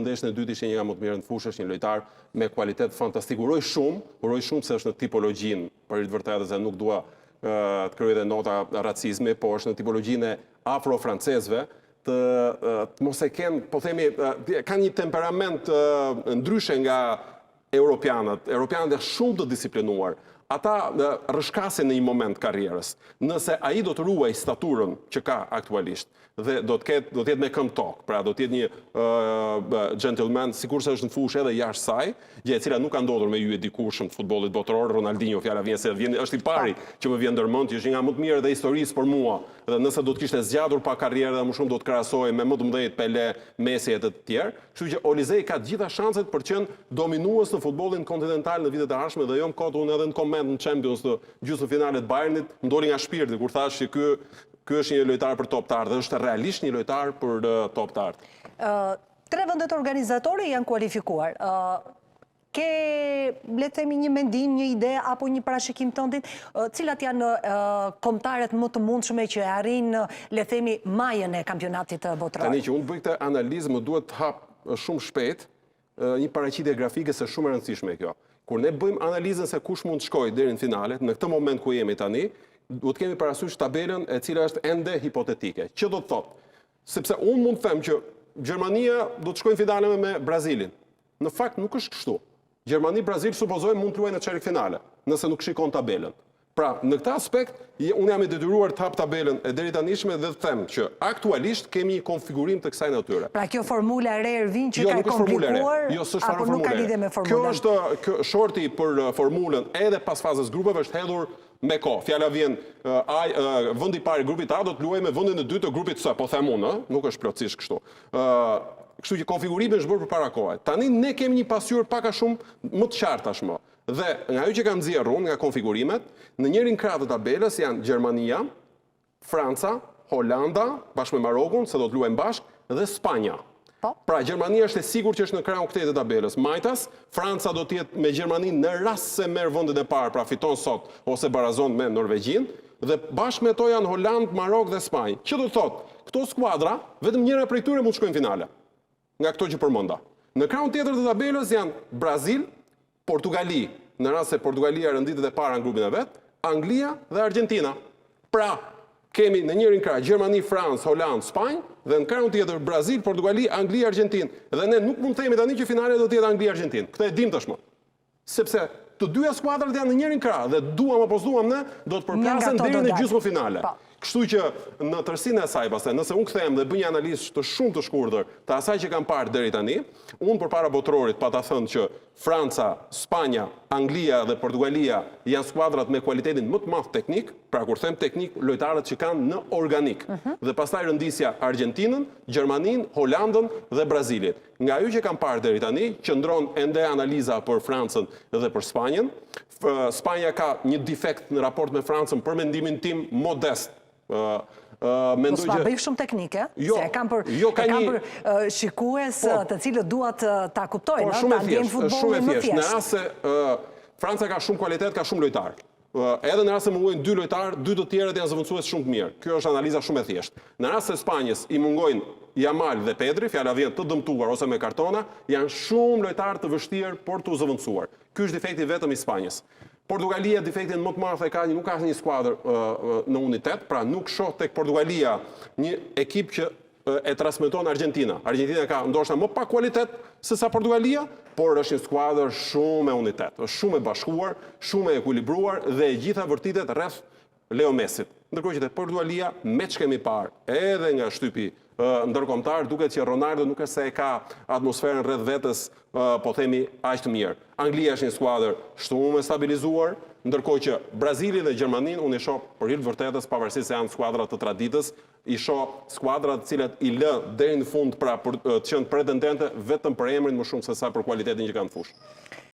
ndeshjen e dytë ishte një nga më të mirë në fushë, është një lojtar me kualitet fantastik. Uroj shumë se është në tipologjinë, për të vërtetë se nuk dua të kryej edhe nota racizmi, po është në tipologjinë e afro-francezëve, të mos e kenë, po themi, kanë një temperament ndryshe nga europianët. Europianët janë shumë të disiplinuar. Ata rrëshkasin në një moment karrierës. Nëse ai do të ruaj staturën që ka aktualisht dhe do të jetë me këmbë tokë, pra do të jetë një gentleman, sikurse është në fushë edhe jashtë saj, gjë e cila nuk ka ndodhur me ju e dikushëm të futbollit botëror, Ronaldinho, fjala vjen se është i pari që më vjen ndërmend, që është një nga më të mirë dhe historisë për mua. Dhe nëse do të kishte zgjatur pa karrierë dhe më shumë do të krahasohej me më të mëdhenj Pele, Messi e të tjerë, kështu që Olizej ka të gjitha shanset për të qenë dominues në futbollin kontinental në vitet e ardhshme dhe jo më kot unë edhe në koment në Champions të gjysmëfinalet Bayernit, më doli nga shpirti kur thash që ky është një lojtar për top të ardhmë, dhe është realisht një lojtar për top të ardhmë. 3 vendet organizatore janë kualifikuar. Ke, le të themi, një mendim, një ide apo një parashikim tëndit, cilat janë kombëtarët më të mundshme që arrin, le të themi, majën e kampionatit botëror? Tani që unë bëj këtë analizë, më duhet të hap shumë shpejt një paraqitje grafike se shumë e rëndësishme kjo. Kur ne bëjmë analizën se kush mund të shkojë deri në finale, në këtë moment ku jemi tani, duhet kemi parasysh tabelën e cila është ende hipotetike. Që do të thotë? Sepse unë mund të them që Gjermania do të shkojë në finale me Brazilin. Në fakt nuk është kështu. Gjermani-Brazil supozojmë mund të luajnë në çeriffinale, nëse nuk shikon tabelën. Pra, në këtë aspekt, unë jam i detyruar të hap tabelën e deri tanishme dhe të them që aktualisht kemi një konfigurim të kësaj natyre. Pra kjo formula e re Ervin që ka komplikuar, apo nuk ka lidhje me formulën? Kjo është shorti për formulën edhe pas fazës grupeve është hedhur me kohë. Fjala vjen vendi i parë i grupit A do të luajë me vendin e dytë të grupit C, po them unë, nuk është plotësisht kështu. Kështu që konfigurimi është bërë përpara kohë. Tani ne kemi një pasqyrë pak a shumë më të qartë tashmë. Dhe nga ajo që kam nxjerrë unë nga konfigurimet, në njërin krah të tabelës janë Gjermania, Franca, Holanda, bashkë me Marokun, se do të luajnë bashkë, dhe Spanja. Pra, Gjermania është e sigurt që është në krahun këtej të tabelës. Majtas, Franca do të jetë me Gjermaninë në rast se merr vendin e parë, pra fiton sot ose barazon me Norvegjin, dhe bashkë me to janë Holand, Marok dhe Spanjë. Që do të thotë, këto skuadra, vetëm njëra prej tyre mund të shkojnë në finale. Nga këto që përmenda. Në krahun tjetër të tabelës janë Brazil, Portugali, në rast se Portugalia rënditet e para në grupin e vet, Anglia dhe Argentina. Pra, kemi në njërin krah Gjermani, Francë, Holand, Spanjë, dhe në krahun tjetër Brazil, Portugali, Angli, Argentinë. Dhe ne nuk mund të themi tani që finale do të jetë Angli, Argentinë. Këtë e dim tashmë. Sepse të dyja skuadrat janë në njërin krah dhe duam apo s'duam ne, do të përplasen deri në gjysmëfinale. Kështu që në tërësinë e saj, pastaj, nëse unë kthehem dhe bëj një analizë të shumë të shkurtër të asaj që kam parë deri tani, unë përpara botërorit pa ta thënë që Franca, Spanja, Anglia dhe Portugalia janë skuadrat me kualitetin më të madh teknik, pra kur them teknik, lojtarët që kanë në organik. Dhe pastaj rëndisja Argentinën, Gjermaninë, Holandën dhe Brazilit. Nga ajo që kam parë deri tani, qëndron ende analiza për Francën dhe për Spanjën. Spanja ka një defekt në raport me Francën për mendimin tim modest. Mos pa bëj shumë teknike, se e kam për shikues të cilët duat ta kuptojnë, ta ndjejnë futbollin më thjesht. Në rast se Franca ka shumë kualitet, ka shumë lojtar. Edhe në rast se mungojnë 2 lojtar, 2 të tjerët janë zëvendësues shumë të mirë. Kjo është analiza shumë e thjeshtë. Në rast se Spanjës i mungojnë Yamal dhe Pedri, fjala vjen të dëmtuar ose me kartona, janë shumë lojtarë të vështirë por të zëvendësuar. Ky është defekti vetëm i Spanjës. Portugalia defektin më të madh e ka, nuk ka një skuadër në unitet, pra nuk shoh tek Portugalia një ekip që e transmeton Argentina. Argentina ka ndoshta më pak kualitet se sa Portugalia, por është një skuadër shumë me unitet, është shumë e bashkuar, shumë e ekuilibruar dhe e gjitha vërtitet rreth Leo Messit. Ndërkohë që te Portugalia me që kemi parë, edhe nga shtypi ndërkombëtar, duket që Ronaldo nuk është se e ka atmosferën rreth vetes, po themi aq të mirë. Anglia është një skuadër shumë e stabilizuar, ndërkohë që Brazili dhe Gjermaninë unë i shoh për hir të vërtetës, pavarësisht se janë skuadra të traditës, i shoh skuadra të cilat i lë deri në fund pra për të qenë pretendente vetëm për emrin më shumë se sa për kualitetin që kanë në fushë.